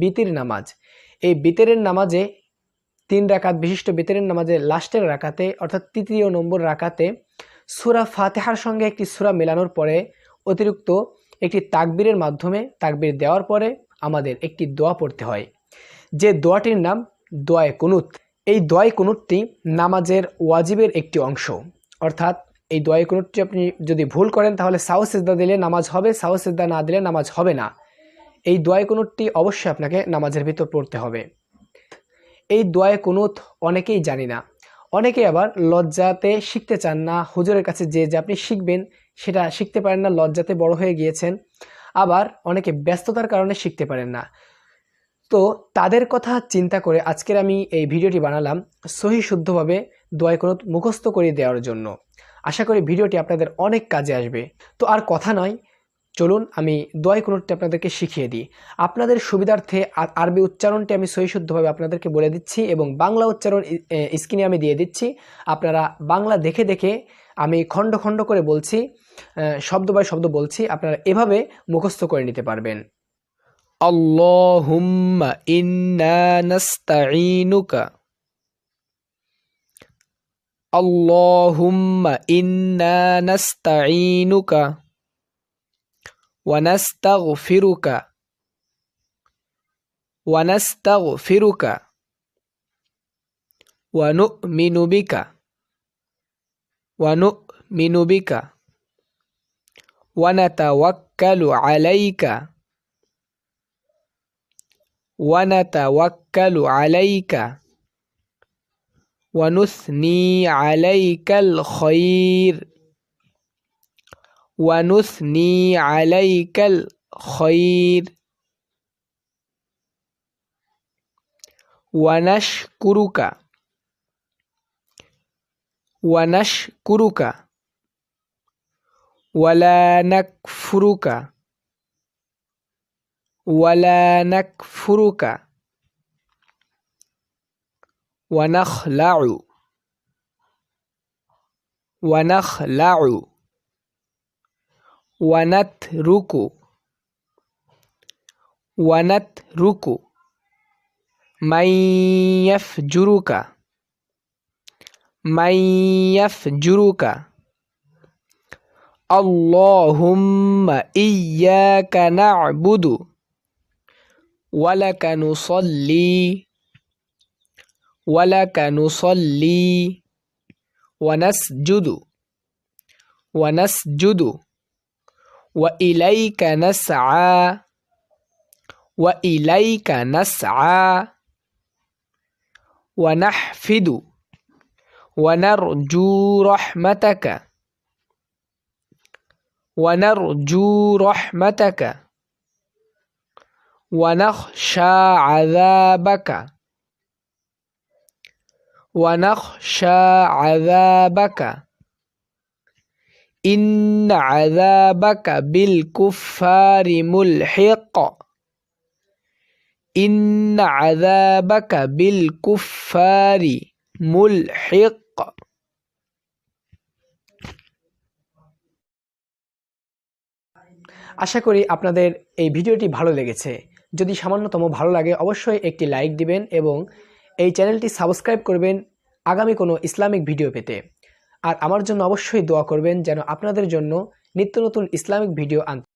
বিতির নামাজ। এই বিতরের নামাজে 3 রাকাত বিশিষ্ট বিতরের নামাজে লাস্টের রাকাতে অর্থাৎ তৃতীয় নম্বর রাকাতে সূরা ফাতিহার সঙ্গে একটি সূরা মেলানোর পরে অতিরিক্ত একটি তাকবীরের মাধ্যমে তাকবীর দেওয়ার পরে আমাদের একটি দোয়া পড়তে হয়, যে দোয়াটির নাম দোয়ায়ে কুনুত। এই দোয়ায়ে কুনুতটি নামাজের ওয়াজিবের একটি অংশ, অর্থাৎ এই দোয়ায়ে কুনুতটি আপনি যদি ভুল করেন তাহলে সাহু সিজদা দিলে নামাজ হবে, সাহু সিজদা না দিলে নামাজ হবে না। এই দোয়ায়ে কুনুতটি অবশ্যই আপনাকে নামাজের ভিতর পড়তে হবে। এই দোয়ায়ে কুনুত অনেকেই জানি না, অনেকে আবার লজ্জাতে শিখতে চান না, হুজুরের কাছে যে আপনি শিখবেন সেটা শিখতে পারেন না, লজ্জাতে বড় হয়ে গিয়েছেন। আবার অনেকে ব্যস্ততার কারণে শিখতে পারেন না। তো তাদের কথা চিন্তা করে আজকের আমি এই ভিডিওটি বানালাম সহি শুদ্ধভাবে দোয়ায়ে কুনুত মুখস্থ করে দেওয়ার জন্য। আশা করি ভিডিওটি আপনাদের অনেক কাজে আসবে। তো আর কথা নয়, চলুন আমি দোয়ায়ে কুনুতটি আপনাদেরকে শিখিয়ে দিই। আপনাদের সুবিধার্থে আরবি উচ্চারণটি আমি সহি শুদ্ধভাবে আপনাদেরকে বলে দিচ্ছি এবং বাংলা উচ্চারণ স্ক্রিনে আমি দিয়ে দিচ্ছি। আপনারা বাংলা দেখে দেখে আমি খণ্ড খণ্ড করে বলছি, শব্দ বাই শব্দ বলছি, আপনারা এভাবে মুখস্থ করে নিতে পারবেন। আল্লাহুম্মা ইন্না নাস্তাঈনুকা, আল্লাহুম্মা ইন্না নাস্তাঈনুকা ওয়া নাস্তাগফিরুকা ওয়া নাস্তাগফিরুকা ওয়া নু'মিনু বিকা ওয়া নু'মিনু বিকা ওয়া নাতাওয়াক্কালু আলাইকা ওয়া নাতাওয়াক্কালু আলাইকা ওয়া নুসনি আলাইকাল খায়র ওয়া নুসনি আলাইকাল খায়র ওয়া নাশকুরুকা ওয়া নাশকুরুকা ওয়া লা নাকফুরুকা ওয়া লা নাকফুরুকা ওয়া নাখলাউ ওয়া নাখলাউ ওয়া নাতরুকু ওয়া নাতরুকু মান ইয়াফজুরুকা মান ইয়াফজুরুকা আল্লাহুম্মা ইয়্যাকা না'বুদু ওয়া লাকা নুসাল্লি ওয়া লাকা নুসাল্লি ওয়া নাসজুদু ওয়া ইলাইকা নাসআ ওয়া ইলাইকা নাসআ ওয়া নাহফিদু ওয়া নারজু রাহমাতাকা ওয়া নারজু রাহমাতাকা ওয়া নাখশা আযাবাকা ওয়া নাখশা আযাবাকা ইন্না আযাবাকা বিল কুফফারি মুলহিক ইন্না আযাবাকা বিল কুফফারি মুলহিক। আশা করি আপনাদের এই ভিডিওটি ভালো লেগেছে। যদি সামান্যতম ভালো লাগে অবশ্যই একটি লাইক দিবেন এবং এই চ্যানেলটি সাবস্ক্রাইব করবেন আগামী কোনো ইসলামিক ভিডিও পেতে। আর আমার জন্য অবশ্যই দোয়া করবেন যেন আপনাদের জন্য নিত্য নতুন ইসলামিক ভিডিও আনতে